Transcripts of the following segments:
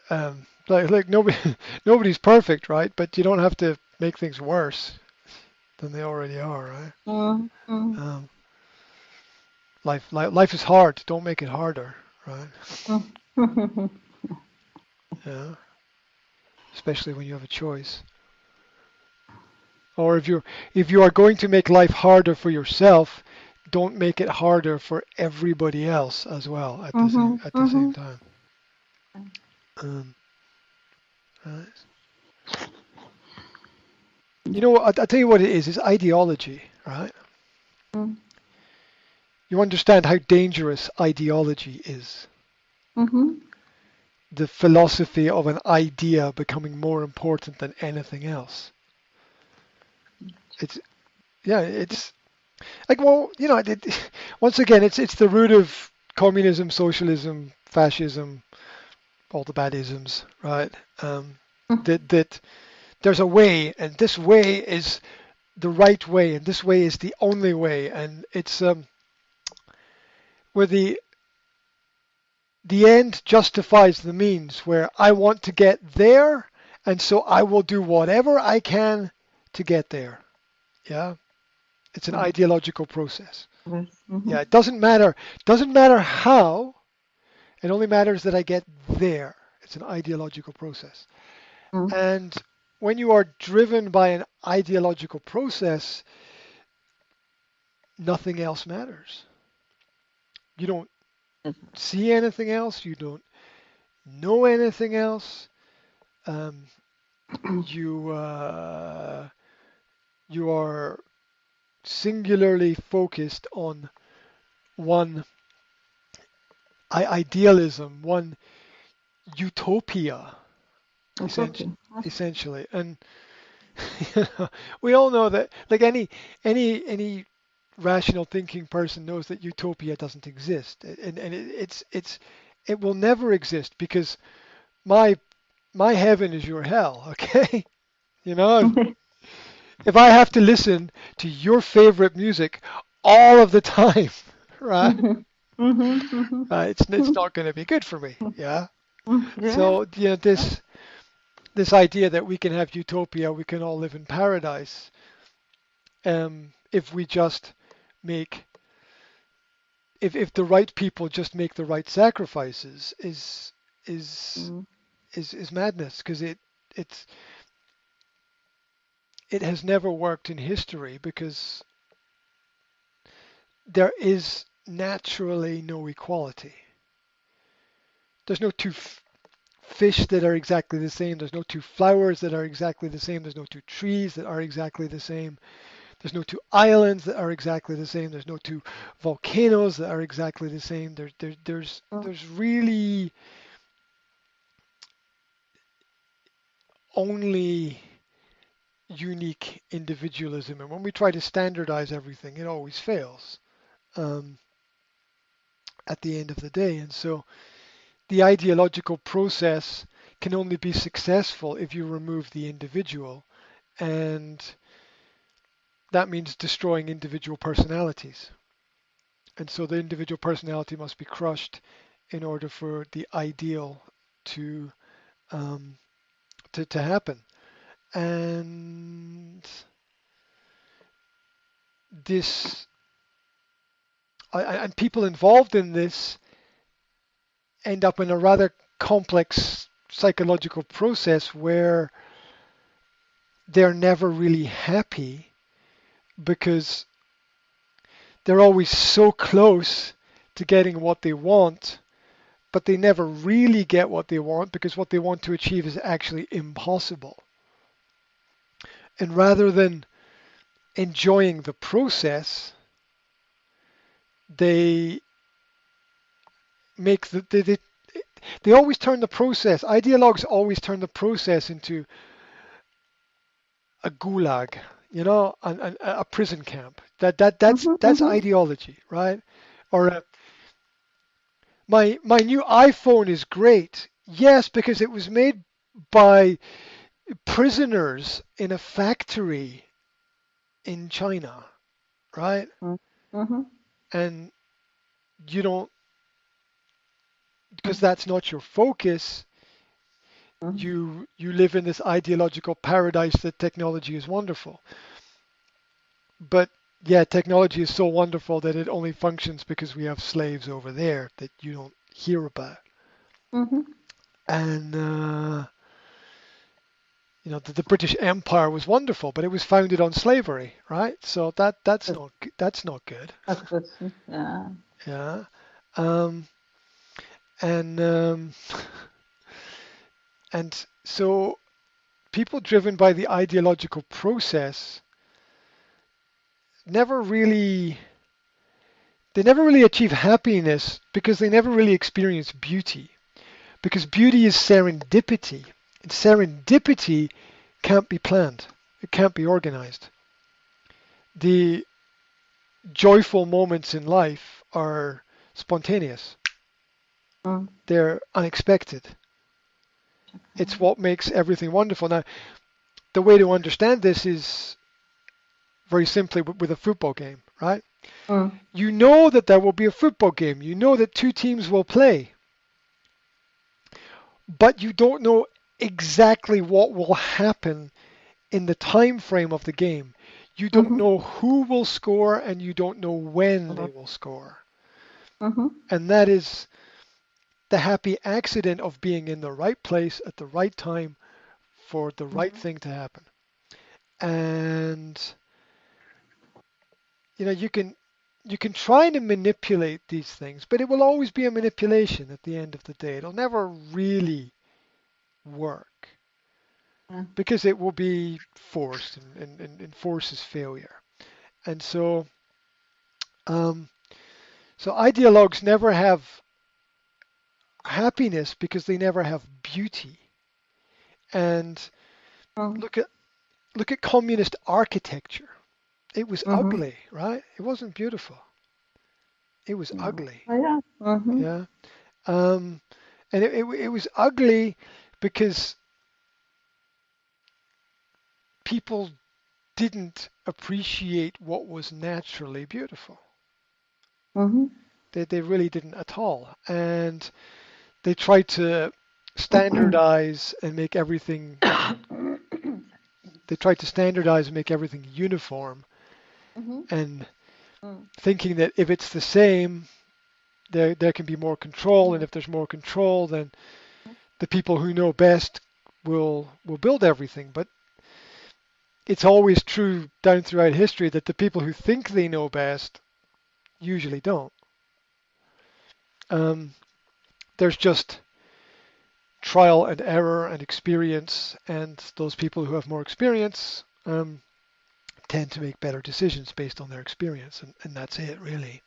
Like nobody nobody's perfect, right? But you don't have to make things worse than they already are, right? Mm, mm, Um, life is hard. Don't make it harder, right? mm. Yeah, especially when you have a choice. Or if you are going to make life harder for yourself, don't make it harder for everybody else as well Mhm, at the same mhm. time. Um, right. You know, I'll tell you what it is. It's ideology, right? Mm, You understand how dangerous ideology is. mhm. The philosophy of an idea becoming more important than anything else. It's yeah, it's like well, you know, once again, it's the root of communism, socialism, fascism, all the bad isms, right? Um, that there's a way, and this way is the right way, and this way is the only way, and it's where the end justifies the means, where I want to get there, and so I will do whatever I can to get there. Yeah, it's an Mm. ideological process. Yes. Yeah, Mhm. it doesn't matter how. It only matters that I get there. It's an ideological process. Mm. And when you are driven by an ideological process, nothing else matters. You don't Yes. see anything else. You don't know anything else. Um, you you are singularly focused on one idealism, one utopia, It's okay. essentially. And we all know that, like any rational thinking person knows that utopia doesn't exist, and it will never exist because my my heaven is your hell. Okay, you know, if I have to listen to your favorite music all of the time, right? Mhm. Mhm. Mhm. It's not going to be good for me. Yeah. Mm. Yeah. So you know this idea that we can have utopia, we can all live in paradise, if we just make if the right people just make the right sacrifices is Mm. is madness because it's it has never worked in history because there is naturally no equality. There's no two fish that are exactly the same. There's no two flowers that are exactly the same. There's no two trees that are exactly the same. There's no two islands that are exactly the same. There's no two volcanoes that are exactly the same. Mm. There's really only unique individualism, and when we try to standardize everything, it always fails um, at the end of the day. And so the ideological process can only be successful if you remove the individual, and that means destroying individual personalities. And so the individual personality must be crushed in order for the ideal to um, to happen. And this and people involved in this end up in a rather complex psychological process where they're never really happy because they're always so close to getting what they want, but they never really get what they want because what they want to achieve is actually impossible. And rather than enjoying the process, they make they always turn the process, ideologues always turn the process into a gulag, you know, a prison camp. Mhm. That's Mhm. ideology, right? Or my new iPhone is great. Yes, because it was made by prisoners in a factory in China, right? Mm. Mhm. And you don't because that's not your focus. Mhm. you live in this ideological paradise that technology is wonderful. But yeah, technology is so wonderful that it only functions because we have slaves over there that you don't hear about. Mhm. And the British Empire was wonderful, but it was founded on slavery, right? So That's that's not good. that's good. Yeah. Yeah. Um, and and so people driven by the ideological process never really they never really achieve happiness because they never really experience beauty. Because beauty is serendipity. And serendipity can't be planned. It can't be organized. The joyful moments in life are spontaneous. Mm. They're unexpected. It's what makes everything wonderful. Now, the way to understand this is very simply with a football game, right? Mm. You know that there will be a football game. You know that two teams will play, but you don't know exactly what will happen in the time frame of the game. You don't Mhm. know who will score and you don't know when they Mhm. will score. Mhm. And that is the happy accident of being in the right place at the right time for the right Mhm. thing to happen. And you can try to manipulate these things, but it will always be a manipulation at the end of the day. It'll never really work Yeah. because it will be forced and forces failure. And um, so ideologues never have happiness because they never have beauty. And Mm. look at look at communist architecture. It was Mhm. ugly, right? It wasn't beautiful. It was No. ugly. Oh, yeah. Mhm. Yeah. Um, and it was ugly because people didn't appreciate what was naturally beautiful. Mhm. They really didn't at all. And they tried to standardize and make everything they tried to standardize and make everything uniform Mhm. and Mm. thinking that if it's the same, there can be more control, and Mhm. if there's more control, then the people who know best will build everything. But it's always true down throughout history that the people who think they know best usually don't. Um, there's just trial and error and experience, and those people who have more experience tend to make better decisions based on their experience, and that's it really.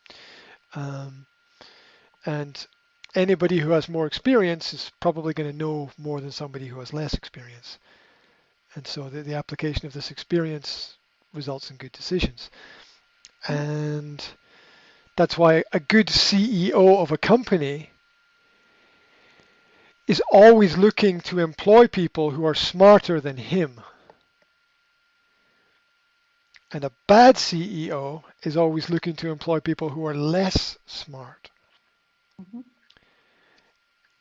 Um, and anybody who has more experience is probably going to know more than somebody who has less experience. And so the application of this experience results in good decisions. And that's why a good CEO of a company is always looking to employ people who are smarter than him. And a bad CEO is always looking to employ people who are less smart. Mhm.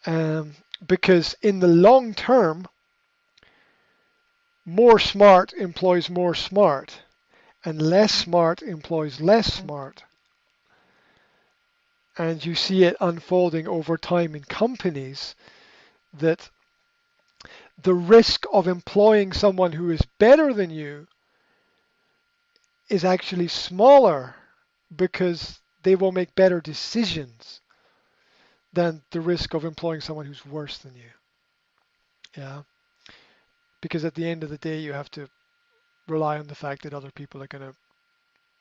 Um, because in the long term, more smart employs more smart, and less Mhm. smart employs less Mm. smart. And you see it unfolding over time in companies that the risk of employing someone who is better than you is actually smaller because they will make better decisions than the risk of employing someone who's worse than you. Yeah. Because at the end of the day, you have to rely on the fact that other people are going to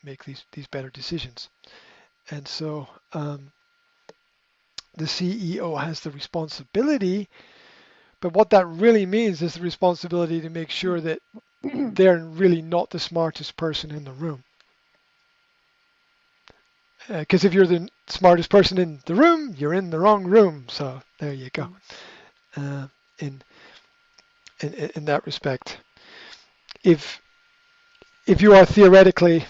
make these better decisions. And so the CEO has the responsibility, but what that really means is the responsibility to make sure that they're really not the smartest person in the room. Because if you're the smartest person in the room, you're in the wrong room. So there you go. Mm. Uh, in, in that respect, if if you are theoretically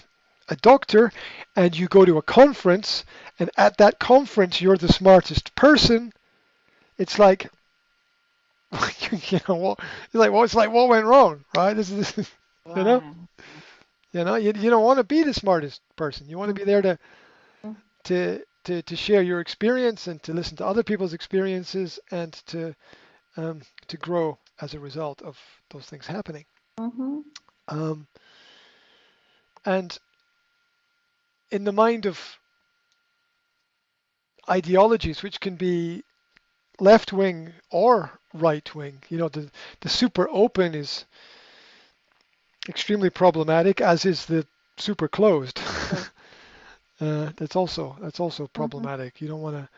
a doctor and you go to a conference and at that conference you're the smartest person, it's like you know what? It's like what went wrong, right? This you know, Right. you don't want to be the smartest person. You want to be there to Mhm. share your experience and to listen to other people's experiences and to grow as a result of those things happening. Mhm. Um, and in the mind of ideologies, which can be left wing or right wing, the super open is extremely problematic, as is the super closed. Sure. That's also Mhm. problematic. You don't want to.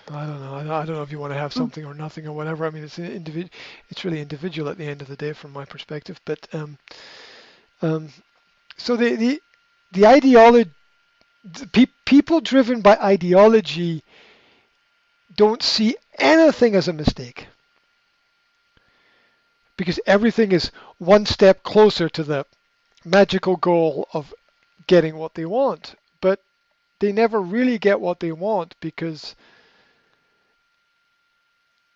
I don't know. I don't know if you want to have Mm. something or nothing or whatever. I mean, it's really individual at the end of the day, from my perspective. But um, so the ideology, people driven by ideology don't see anything as a mistake because everything is one step closer to the magical goal of getting what they want. But they never really get what they want because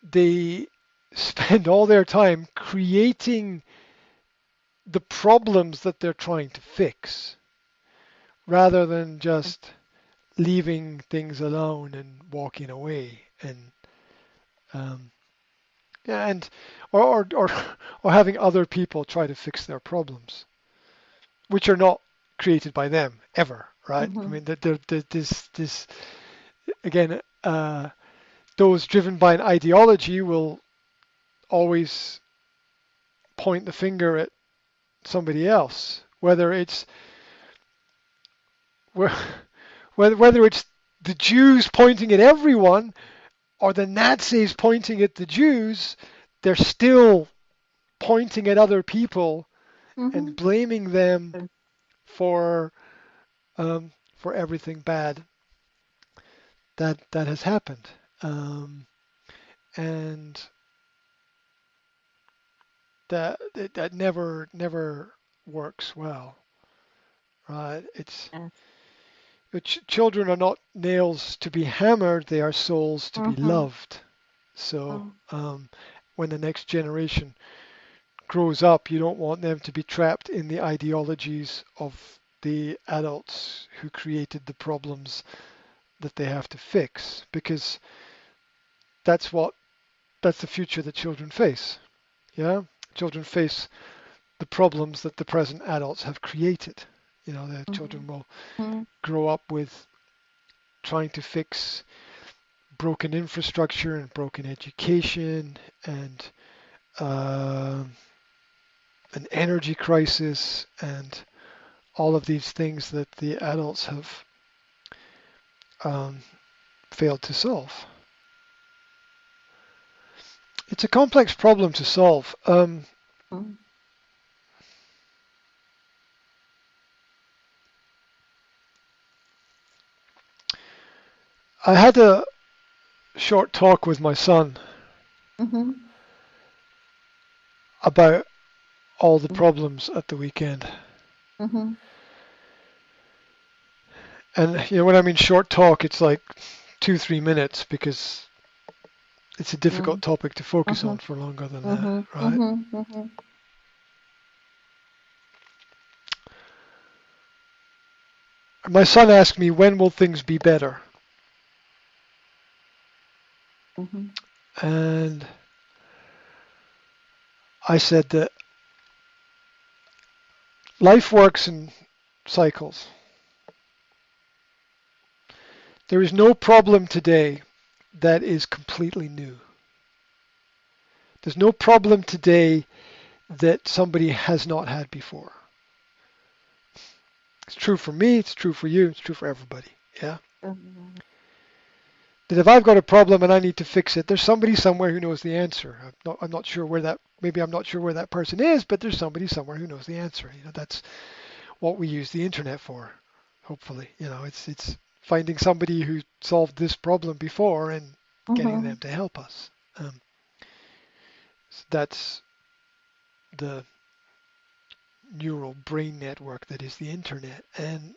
they spend all their time creating the problems that they're trying to fix rather than just leaving things alone and walking away um, yeah, and or having other people try to fix their problems, which are not created by them ever, right? I Mhm. mean, this again, those driven by an ideology will always point the finger at somebody else, whe- whether it's the Jews pointing at everyone or the Nazis pointing at the Jews. They're still pointing at other people and Mhm. blaming them Sure. for for everything bad that has happened. Um, and that never works well, right? Yes. Children are not nails to be hammered; they are souls to be Mhm. loved. So Mm. when the next generation grows up, you don't want them to be trapped in the ideologies of the adults who created the problems that they have to fix, because that's what that's the future that children face. Yeah, children face the problems that the present adults have created. The children Mhm. will Mhm. grow up with trying to fix broken infrastructure and broken education and uh, an energy crisis and all of these things that the adults have um, failed to solve. It's a complex problem to solve. Mhm. I had a short talk with my son Mhm. about all the problems at the weekend. Mhm. And when I mean short talk, it's like 2, 3 minutes because it's a difficult Mhm. topic to focus on Mhm. for longer than that, Mhm. right? Mhm. Mhm. My son asked me, when will things be better? Mhm. And I said that life works in cycles. There is no problem today that is completely new. There's no problem today that somebody has not had before. It's true for me, it's true for you, it's true for everybody. Yeah. Mhm. That if I've got a problem and I need to fix it, there's somebody somewhere who knows the answer. I'm not sure where that maybe I'm not sure where that person is, but there's somebody somewhere who knows the answer. That's what we use the internet for. Hopefully, it's finding somebody who solved this problem before and getting them Mhm. to help us. So that's the neural brain network that is the internet. And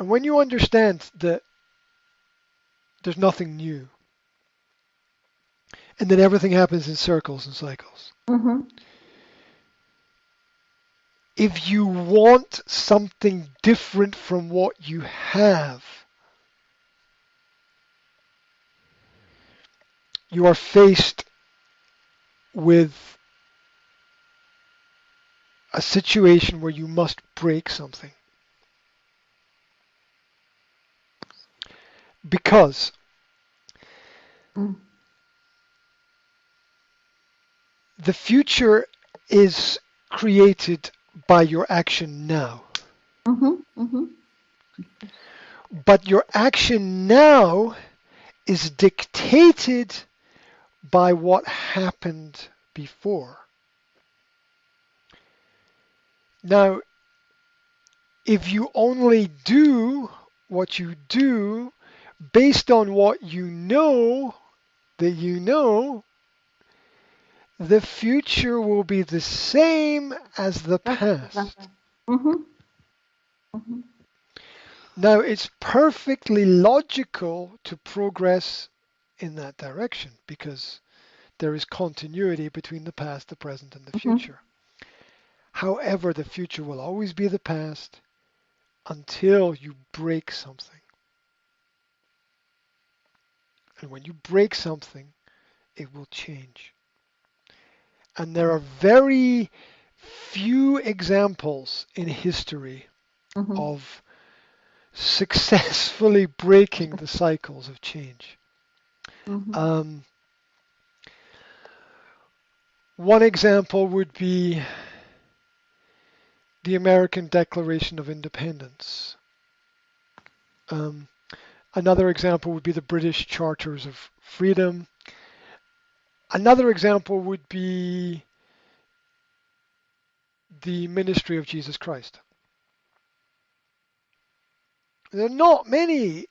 And when you understand that there's nothing new, and that everything happens in circles and cycles, Mhm. if you want something different from what you have, you are faced with a situation where you must break something. Because Mm. the future is created by your action now. Mhm. Mhm. But your action now is dictated by what happened before. Now, if you only do what you do based on what you know that you know, the future will be the same as the That's the past. Mhm. Mhm. Now, it's perfectly logical to progress in that direction because there is continuity between the past, the present, and the Mhm. future. However, the future will always be the past until you break something. And when you break something, it will change. And there are very few examples in history Mhm. of successfully breaking the cycles of change. Mhm. Um, One example would be the American Declaration of Independence. Um, Another example would be the British Charters of Freedom. Another example would be the ministry of Jesus Christ. There are not many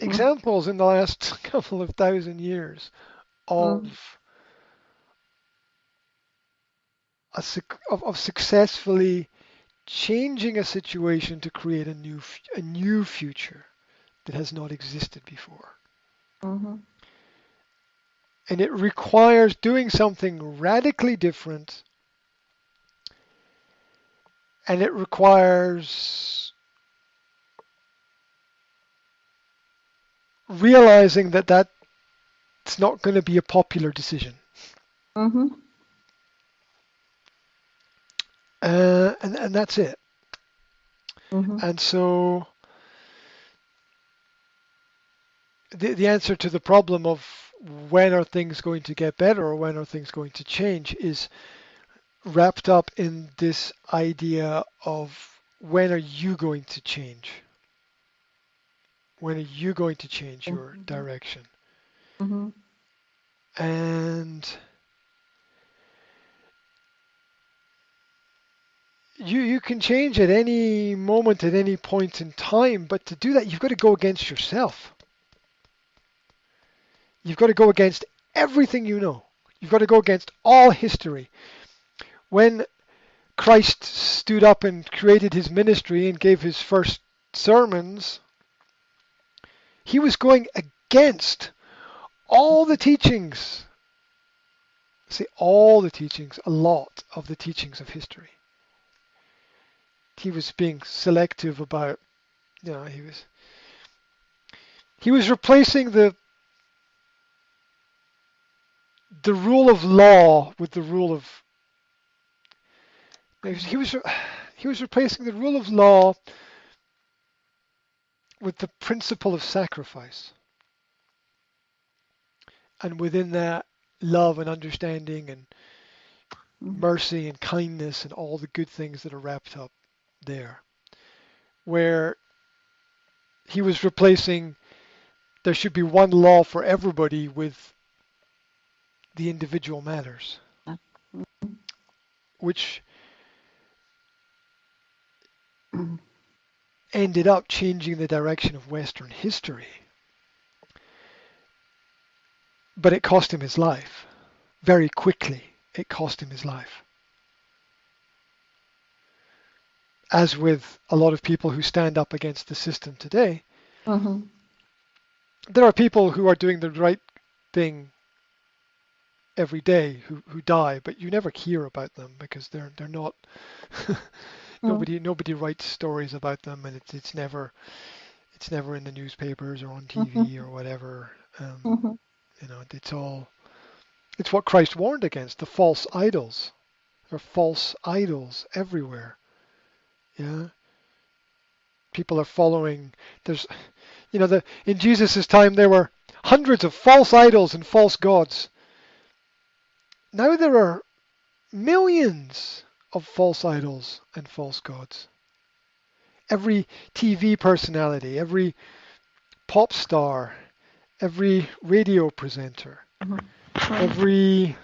Mhm. examples in the last couple of thousand years Mhm. of of successfully changing a situation to create a new future that has not existed before. Mhm. And it requires doing something radically different, and it requires realizing that that's not going to be a popular decision. Mhm. And that's it. Mhm. And so the answer to the problem of when are things going to get better or when are things going to change is wrapped up in this idea of when are you going to change? When are you going to change your Mhm. direction? Mhm. And you can change at any moment, at any point in time, but to do that, you've got to go against yourself. You've got to go against everything you know. You've got to go against all history. When Christ stood up and created his ministry and gave his first sermons, he was going against all the teachings. See, all the teachings, a lot of the teachings of history. He was being selective about, he was replacing the rule of law with the rule of he was replacing the rule of law with the principle of sacrifice, and within that, love and understanding and Mhm. mercy and kindness and all the good things that are wrapped up there. Where he was replacing there should be one law for everybody with the individual matters, which Mhm. ended up changing the direction of Western history. But it cost him his life. Very quickly, it cost him his life. as with a lot of people who stand up against the system today, Mhm. there are people who are doing the right thing every day who die, but you never hear about them because they're not. Mhm. Nobody writes stories about them, and it's never in the newspapers or on TV Mhm. or whatever. Um, Mhm. it's what Christ warned against, the false idols. There are false idols everywhere. Yeah, people are following. There's, in Jesus' time there were hundreds of false idols and false gods. Now there are millions of false idols and false gods. Every TV personality, every pop star, every radio presenter, Mhm. every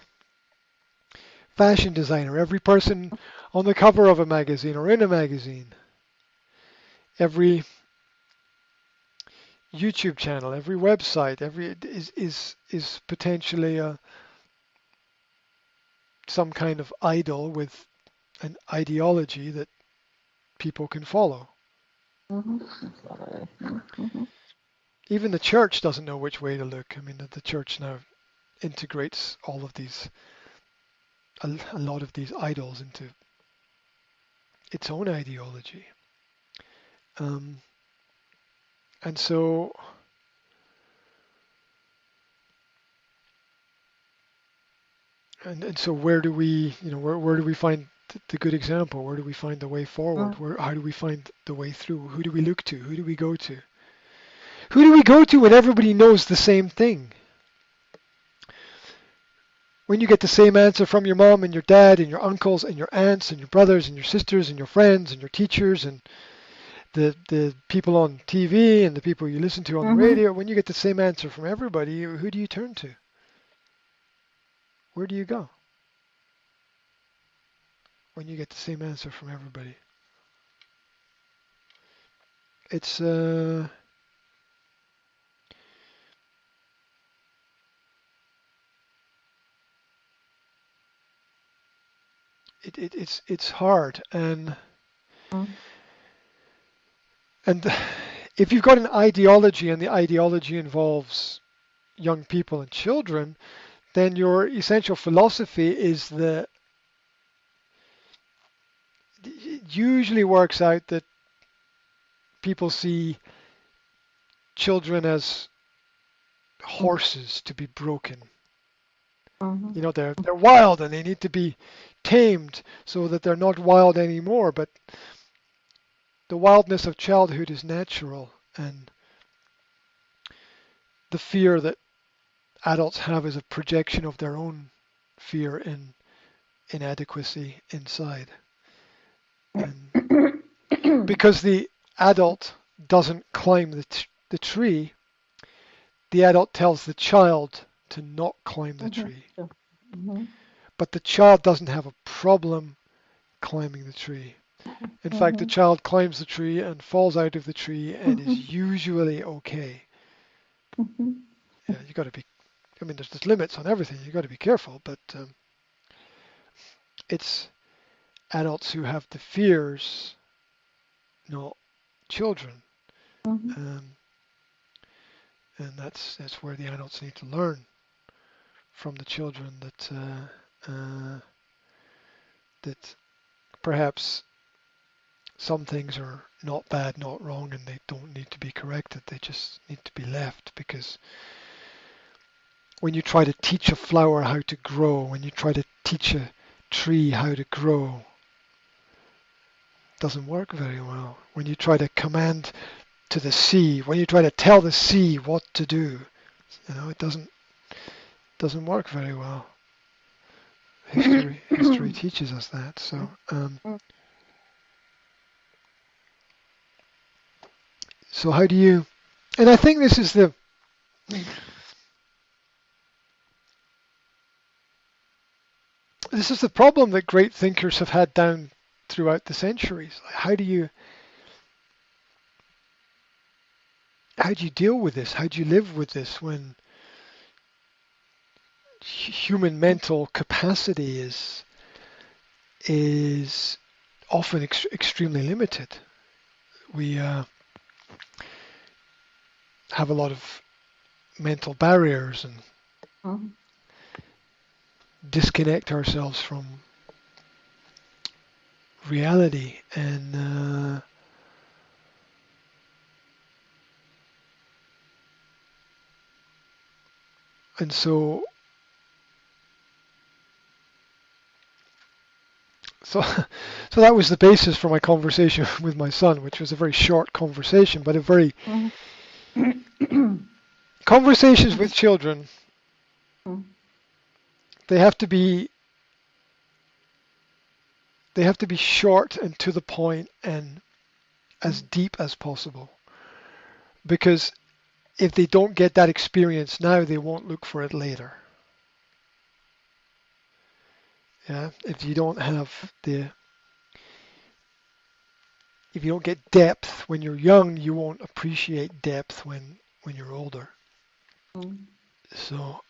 fashion designer, every person on the cover of a magazine or in a magazine, every YouTube channel, every website, every is potentially some kind of idol with an ideology that people can follow. Mhm. Absolutely. Mhm. Even the church doesn't know which way to look. I mean, the church now integrates all of these, a lot of these idols into its own ideology. Um, and so, and so, where do we, where do we find the good example? Where do we find the way forward? Mhm. How do we find the way through? Who do we look to? Who do we go to? Who do we go to when everybody knows the same thing? When you get the same answer from your mom and your dad and your uncles and your aunts and your brothers and your sisters and your friends and your teachers and the people on TV and the people you listen to on the Mhm. radio, when you get the same answer from everybody, who do you turn to? Where do you go when you get the same answer from everybody? It's it's hard, and if you've got an ideology and the ideology involves young people and children, then your essential philosophy is that it usually works out that people see children as Mhm. horses to be broken. Mhm. They're wild and they need to be tamed so that they're not wild anymore. But the wildness of childhood is natural, and the fear that adults have is a projection of their own fear and inadequacy inside. And because the adult doesn't climb the tree, the adult tells the child to not climb the Mhm. tree. Sure. Mhm. But the child doesn't have a problem climbing the tree. In fact, the Mhm. child climbs the tree and falls out of the tree and is Mhm. usually okay. Mhm. Yeah, you got to be. I mean, there's limits on everything. You got to be careful, but it's adults who have the fears, not children, Mhm. um, and that's where the adults need to learn from the children that perhaps some things are not bad, not wrong, and they don't need to be corrected. They just need to be left because when you try to teach a flower how to grow, when you try to teach a tree how to grow, it doesn't work very well. When you try to command to the sea, when you try to tell the sea what to do, it doesn't work very well. History teaches us that. So how do you? And I think this is the problem that great thinkers have had down throughout the centuries. How do you deal with this? How do you live with this when human mental capacity is often extremely limited. We have a lot of mental barriers and Mhm. disconnect ourselves from reality, and so so that was the basis for my conversation with my son, which was a very short conversation, but a very Mhm. conversations with children. Mhm. They have to be they have to be short and to the point and as Mhm. deep as possible. Because if they don't get that experience now, they won't look for it later. Yeah, if you don't get depth when you're young, you won't appreciate depth when you're older. Mhm. So